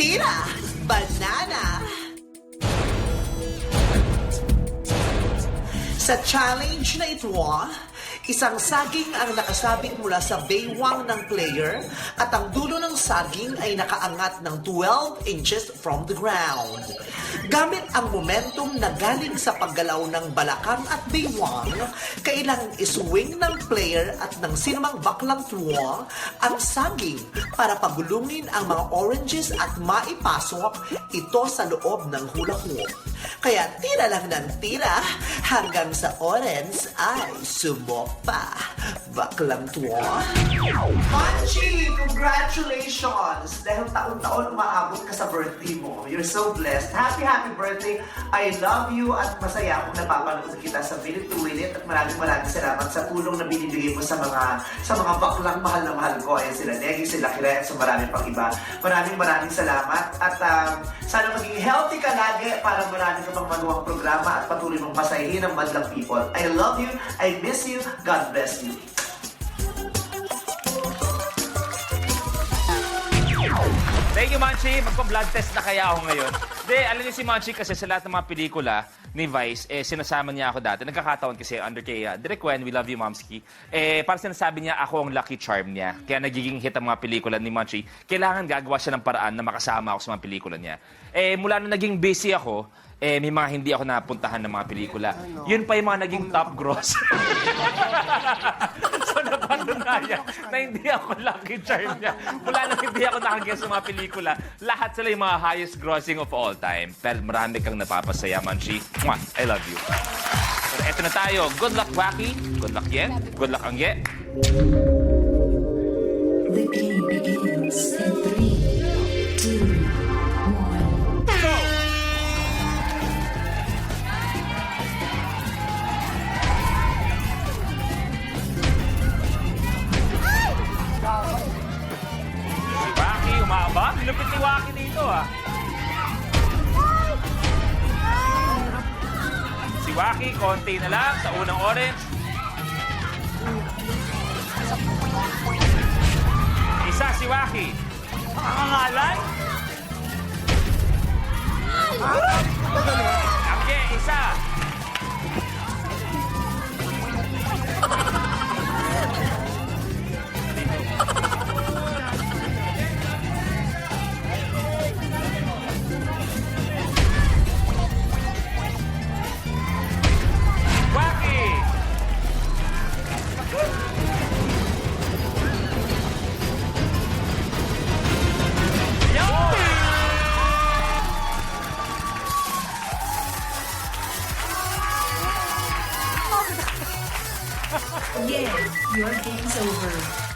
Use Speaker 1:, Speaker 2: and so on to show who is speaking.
Speaker 1: Tira! Banana! Sa challenge na ito, isang saging ang nakasabit mula sa baywang ng player at ang dulo ng saging ay nakaangat ng 12 inches from the ground. Gamit ang momentum na galing sa paggalaw ng balakang at baywang, kailangang iswing ng player at ng sinumang baklang tuwa ang saging para pagulungin ang mga oranges at maipasok ito sa loob ng hula hoop. Kaya tira lang ng tira hanggang sa orange ay sumopa. Baklang tuwa. Manchi, congratulations! Dahil taon-taon umaabot ka sa birthday mo. You're so blessed. Happy birthday. I love you at masaya akong napapanood kita sa Minute to Win It at maraming salamat sa tulong na binibigay mo sa mga baklang mahal na mahal ko. Ayan sila Negi, sila Kira at sa marami pang iba. Maraming salamat at sana maging healthy ka lagi para marami ka pang manuwang programa at patuloy mong pasahin ang madlang people. I love you. I miss you. God bless you.
Speaker 2: Thank you, Manchi. Magpa-blood test na kaya ako ngayon. Hindi, alam niyo si Manchi kasi sa lahat ng mga pelikula ni Vice, sinasama niya ako dati. Nagkakataon kasi under kay Direk Wen, We Love You, Momski. Parang sinasabi niya ako ang lucky charm niya. Kaya nagiging hit ang mga pelikula ni Manchi. Kailangan gagawa siya ng paraan na makasama ako sa mga pelikula niya. Mula nung naging busy ako, may mga hindi ako napuntahan ng mga pelikula. Yun pa yung mga naging top gross. So napatunayan na hindi ako lucky charm niya. Mula nang hindi ako nakaguess sa mga pelikula, lahat sila yung mga highest grossing of all time. Pero marami kang napapasaya, Manchi. Mwah! I love you. Pero eto na tayo. Good luck, Wacky. Good luck, Yen. Good luck, Angge.
Speaker 3: The game begins in 3, 2, 1.
Speaker 2: Go! Si Wacky, umabang. Lupit ni Wacky dito, ah. Si Wacky, konti na lang sa unang orange. Isa si Wacky. Makangangalan? Angge, isa. Wacky! Yun!
Speaker 3: Yeah, your game's over.